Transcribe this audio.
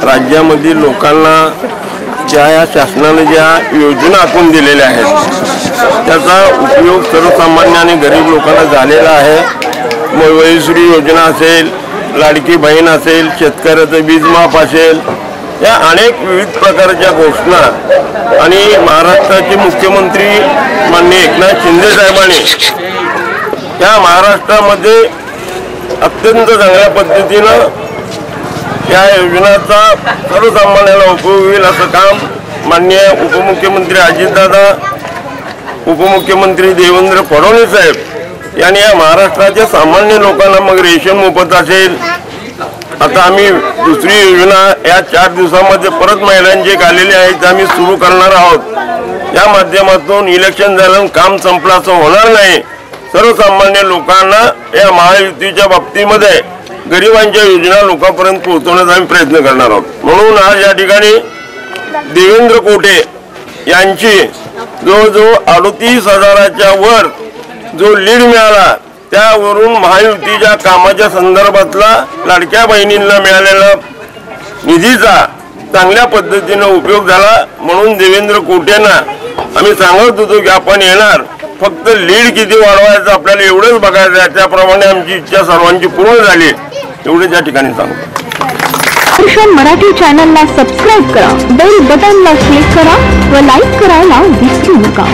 राज्यामधील लोकांना ज्या शासनाने ज्या योजना आखून दिलेल्या आहेत त्याचा उपयोग सर्वसामान्य आणि गरीब लोकांना झालेला आहे। वयश्री योजना असेल, लाडकी बहीण असेल, शेतकऱ्याचं वीज माफ असेल, या अनेक विविध प्रकारच्या घोषणा आणि महाराष्ट्राचे मुख्यमंत्री माननीय एकनाथ शिंदे साहेबांनी या महाराष्ट्रामध्ये अत्यंत चांगल्या पद्धतीनं या योजनाचा सर्वसामान्याला उपयोग होईल असं काम माननीय उपमुख्यमंत्री अजितदादा, उपमुख्यमंत्री देवेंद्र फडणवीस साहेब यांनी या महाराष्ट्राच्या सामान्य लोकांना मग रेशन मोफत असेल। आता आम्ही दुसरी योजना या 4 दिवसांमध्ये परत महिलांची आलेली आहे आम्ही सुरू करणार आहोत। या माध्यमातून इलेक्शन झालं काम संपलं असं होणार नाही। सर्वसामान्य लोकांना या महायुतीच्या बाबतीमध्ये गरिबांच्या योजना लोकांपर्यंत पोहोचवण्याचा आम्ही प्रयत्न करणार आहोत। म्हणून आज या ठिकाणी देवेंद्र कोटे यांची जवळजवळ 38,000च्या वर जो लीड मिळाला त्यावरून महायुतीच्या कामाच्या संदर्भातला लाडक्या बहिणींना मिळालेला निधीचा चांगल्या पद्धतीने उपयोग झाला। म्हणून देवेंद्र कोटेंना आम्ही सांगत होतो की आपण येणार, फक्त लीड किती वाढवायचं आपल्याला एवढंच बघायचं आहे। त्याप्रमाणे आमची इच्छा सर्वांची पूर्ण झाली एवढे या ठिकाणी सांगतो। दर्शन मराठी चॅनलला सबस्क्राइब करा, बेल बटनला क्लिक करा व लाईक करायला विसरू नका।